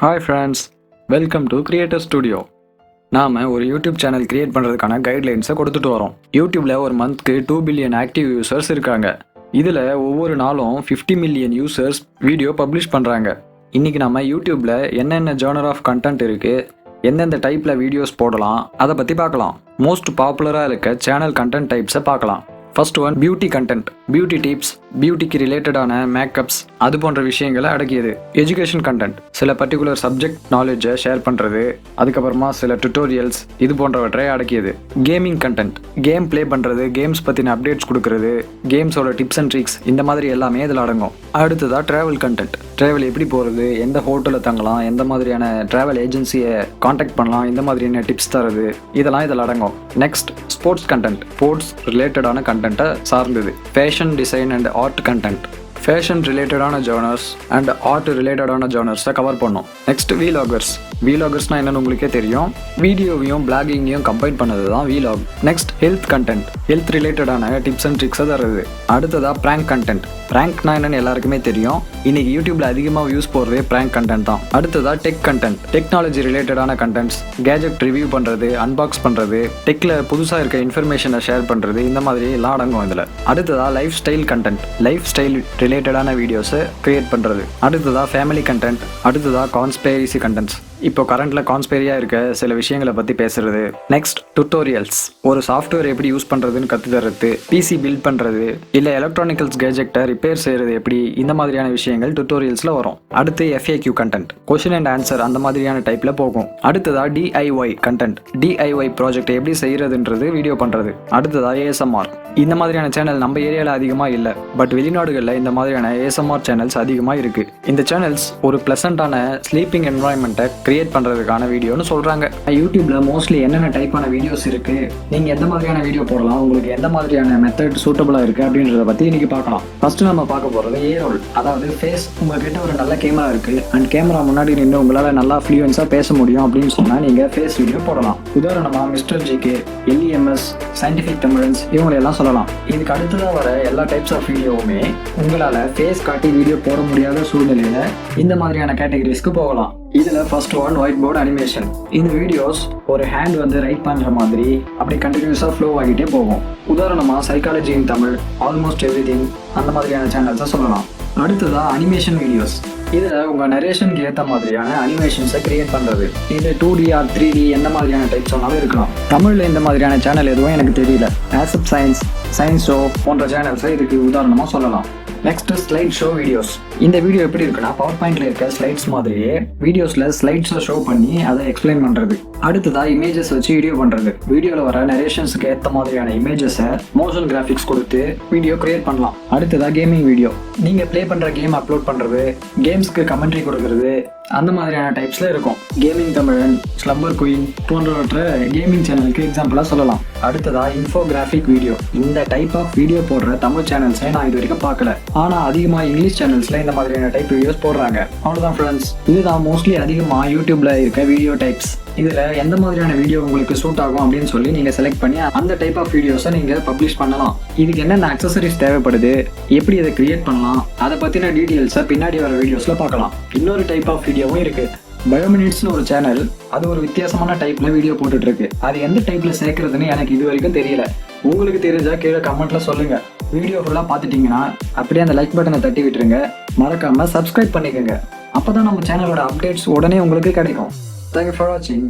Hi friends, welcome to Creator Studio. நாம் ஒரு YouTube channel create பண்ணுறதுக்கான கைட்லைன்ஸை கொடுத்துட்டு வரோம். யூடியூப்பில் ஒரு மந்த்க்கு 2 பில்லியன் ஆக்டிவ் யூசர்ஸ் இருக்காங்க. இதில் ஒவ்வொரு நாளும் 50 மில்லியன் யூசர்ஸ் வீடியோ பப்ளிஷ் பண்ணுறாங்க. இன்றைக்கி நம்ம யூடியூப்பில் என்னென்ன ஜானர் ஆஃப் கண்டென்ட் இருக்குது, எந்தெந்த டைப்பில் வீடியோஸ் போடலாம், அதை பற்றி பார்க்கலாம். மோஸ்ட் பாப்புலராக இருக்க சேனல் கண்டென்ட் டைப்ஸை பார்க்கலாம். First one beauty content. Beauty tips, பியூட்டிக்கு ரிலேட்டடான மேக்கப்ஸ், அது போன்ற விஷயங்களை அடக்கியது. எஜுகேஷன் கண்டென்ட், சில பர்டிகுலர் சப்ஜெக்ட் நாலேஜை ஷேர் பண்ணுறது, அதுக்கப்புறமா சில டுட்டோரியல்ஸ், இது போன்றவற்றை அடக்கியது. கேமிங் கண்டென்ட், கேம் ப்ளே பண்ணுறது, கேம்ஸ் பற்றின அப்டேட்ஸ் கொடுக்கறது, கேம்ஸோட டிப்ஸ் அண்ட் ட்ரிக்ஸ், இந்த மாதிரி எல்லாமே இதில் அடங்கும். அடுத்ததாக ட்ராவல் கண்டென்ட். ட்ராவல் எப்படி போகிறது, எந்த ஹோட்டலில் தங்கலாம், எந்த மாதிரியான ட்ராவல் ஏஜென்சியை காண்டாக்ட் பண்ணலாம், இந்த மாதிரியான டிப்ஸ் தரது, இதெல்லாம் இதில் அடங்கும். Next sports content. ஸ்போர்ட்ஸ் ரிலேட்டடான கண்டென்ட்டை சார்ந்தது. Fashion design and art content. Fashion ரிலேட்டடான ஜானர்ஸ் அண்ட் ஆர்ட் ரிலேட்டடான ஜானர்ஸை கவர் பண்ணோம். நெக்ஸ்ட் வீலாகர்ஸ். வீலாகர்ஸ்னால் என்னென்னு உங்களுக்கே தெரியும். வீடியோவையும் பிளாகிங்கையும் கம்பைன் பண்ணது தான் vlog. Next health content. Health ரிலேட்டடான டிப்ஸ் அண்ட் ட்ரிக்ஸை தருது. அடுத்ததாக ப்ராங்க் கண்டென்ட். ப்ராங்க்னா என்னென்னு எல்லாருக்குமே தெரியும். இன்னைக்கு யூடியூப்ல அதிகமாக வியூஸ் போடுறதே ப்ராங்க் கண்டென்ட் தான். அடுத்ததாக டெக் கண்டென்ட். டெக்னாலஜி ரிலேட்டடான கண்டென்ட்ஸ், கேஜெட் ரிவ்யூ பண்ணுறது, அன்பாக்ஸ் பண்ணுறது, டெக்கில் புதுசாக இருக்க இன்ஃபர்மேஷனை ஷேர் பண்ணுறது, இந்த மாதிரி எல்லாம் அடங்கும் இதில். அடுத்ததாக life style content. Life style ரிலேட்டடான வீடியோஸை கிரியேட் பண்ணுறது. அடுத்ததாக ஃபேமிலி கண்டென்ட். அடுத்ததாக கான்ஸ்பைரசி கண்டென்ட்ஸ். இப்போ கரண்ட்டில் கான்ஸ்பைரியாக இருக்க சில விஷயங்களை பற்றி பேசுறது. Next tutorials. ஒரு சாஃப்ட்வேர் எப்படி யூஸ் பண்ணுறதுன்னு கற்றுத்தர்றது, பிசி பில்ட் பண்ணுறது, இல்லை எலக்ட்ரானிக்கல்ஸ் கேஜெக்டை ரிப்பேர் செய்கிறது எப்படி, இந்த மாதிரியான விஷயங்கள் டுட்டோரியல்ஸில் வரும். அடுத்து FAQ content, question and answer, அந்த மாதிரியான டைப்பில் போகும். அடுத்ததாக DIY கண்டென்ட். DIY ப்ராஜெக்ட் எப்படி செய்கிறதுன்றது வீடியோ பண்ணுறது. அடுத்ததாக ASMR. இந்த மாதிரியான சேனல் நம்ம ஏரியாவில் அதிகமாக இல்லை, பட் வெளிநாடுகளில் இந்த மாதிரியான ASMR சேனல்ஸ் அதிகமாக இருக்குது. இந்த சேனல்ஸ் ஒரு ப்ளசண்டான ஸ்லீப்பிங் என்வாயன்மெண்ட்டை கிரியேட் பண்ணுறதுக்கான வீடியோன்னு சொல்கிறாங்க. யூடியூப்பில் மோஸ்ட்லி என்னென்ன டைப்பான வீடியோஸ் இருக்குது, நீங்கள் எந்த மாதிரியான வீடியோ போடலாம், உங்களுக்கு எந்த மாதிரியான மெத்தட் சூட்டபுளாக இருக்குது அப்படின்றத பற்றி இன்றைக்கி பார்க்கலாம். ஃபஸ்ட்டு நம்ம பார்க்க போகிறது A-roll. அதாவது ஃபேஸ். உங்கள்கிட்ட ஒரு நல்ல கேமரா இருக்குது அண்ட் கேமரா முன்னாடி நின்று உங்களால் நல்லா ஃப்ளூயன்ஸாக பேச முடியும் அப்படின்னு சொன்னால் நீங்கள் ஃபேஸ் வீடியோ போடலாம். உதாரணமாக mister JK, LEMS, scientific Tamizhans, இவங்களெல்லாம் சொல்லலாம். இதுக்கு அடுத்ததாக வர எல்லா டைப்ஸ் ஆஃப் வீடியோவுமே உங்களால் ஃபேஸ் காட்டி வீடியோ போட முடியாத சூழ்நிலையில் இந்த மாதிரியான கேட்டகரிஸ்க்கு போகலாம். இதில் ஃபர்ஸ்ட் ஒன் ஒயிட் அனிமேஷன். இந்த வீடியோஸ் ஒரு ஹேண்ட் வந்து ரைட் பண்ணுற மாதிரி அப்படி கண்டினியூஸாக ஃப்ளோ ஆகிட்டே போகும். உதாரணமாக சைக்காலஜி இன் தமிழ், ஆல்மோஸ்ட் எவ்ரிதிங், அந்த மாதிரியான சேனல்ஸை சொல்லலாம். அடுத்ததாக அனிமேஷன் வீடியோஸ். இதில் உங்கள் நரேஷனுக்கு ஏற்ற மாதிரியான அனிமேஷன்ஸை கிரியேட் பண்ணுறது. இது 2D ஆர் 3D எந்த மாதிரியான டைப்ஸ் சொன்னாலும் இருக்கலாம். தமிழில் இந்த மாதிரியான சேனல் எதுவும் எனக்கு தெரியல. ஆசப் சயின்ஸ் ஷோ போன்ற சேனல்ஸை இதுக்கு உதாரணமாக சொல்லலாம். Next slide show videos. இந்த வீடியோ எப்படி இருக்குன்னா பவர் பாயிண்ட்ல இருக்க ஸ்லைட்ஸ் மாதிரியே வீடியோஸ்ல ஸ்லைட்ஸை ஷோ பண்ணி அதை எக்ஸ்பிளைன் பண்றது. அடுத்ததா இமேஜஸ் வச்சு வீடியோ பண்றது. வீடியோல வர நரேஷன்ஸ்க்கு ஏற்ற மாதிரியான இமேஜஸை மோஷன் கிராஃபிக்ஸ் கொடுத்து வீடியோ கிரியேட் பண்ணலாம். அடுத்ததா கேமிங் வீடியோ. நீங்க பிளே பண்ற கேம் அப்லோட் பண்றது, கேம்ஸ்க்கு கமெண்ட்ரி கொடுக்கறது, அந்த மாதிரியான டைப்ஸ்ல இருக்கும். கேமிங் தமிழன், ஸ்லம்பர் குயின் போன்றவற்றை கேமிங் சேனலுக்கு எக்ஸாம்பிளா சொல்லலாம். அடுத்ததா இன்ஃபோகிராஃபிக் வீடியோ. இந்த டைப் ஆஃப் வீடியோ போடுற தமிழ் சேனல்ஸை நான் இது வரைக்கும் பார்க்கல. ஆனா அதிகமாக இங்கிலீஷ் சேனல்ஸ்ல இந்த மாதிரியான டைப் வீடியோஸ் போடுறாங்க. அவ்வளோதான் ஃப்ரெண்ட்ஸ், இதுதான் மோஸ்ட்லி அதிகமாக யூடியூப்ல இருக்க வீடியோ டைப்ஸ். இதுல எந்த மாதிரியான வீடியோ உங்களுக்கு சூட் ஆகும் அப்படின்னு சொல்லி நீங்க செலக்ட் பண்ணி அந்த டைப் ஆஃப் வீடியோஸை நீங்க பப்ளிஷ் பண்ணலாம். இதுக்கு என்னென்ன அக்சசரிஸ் தேவைப்படுது, எப்படி அதை கிரியேட் பண்ணலாம், அதை பத்தின டீடைல்ஸை பின்னாடி வர வீடியோஸ்ல பார்க்கலாம். இன்னொரு டைப் ஆஃப் வீடியோவும் இருக்கு. பயோமினிட்ஸ்னு ஒரு சேனல், அது ஒரு வித்தியாசமான டைப்ல வீடியோ போட்டுட்டு இருக்கு. அது எந்த டைப்ல சேர்க்கறதுன்னு எனக்கு இது வரைக்கும் தெரியல. உங்களுக்கு தெரிஞ்சா கீழே கமெண்ட்ல சொல்லுங்க. வீடியோ ஃபுல்லாக பார்த்துட்டீங்கன்னா அப்படியே அந்த லைக் பட்டனை தட்டி விட்டுருங்க. மறக்காம சப்ஸ்கிரைப் பண்ணிக்கோங்க. அப்பதான் நம்ம சேனலோட அப்டேட்ஸ் உடனே உங்களுக்கு கிடைக்கும். Thank you for watching.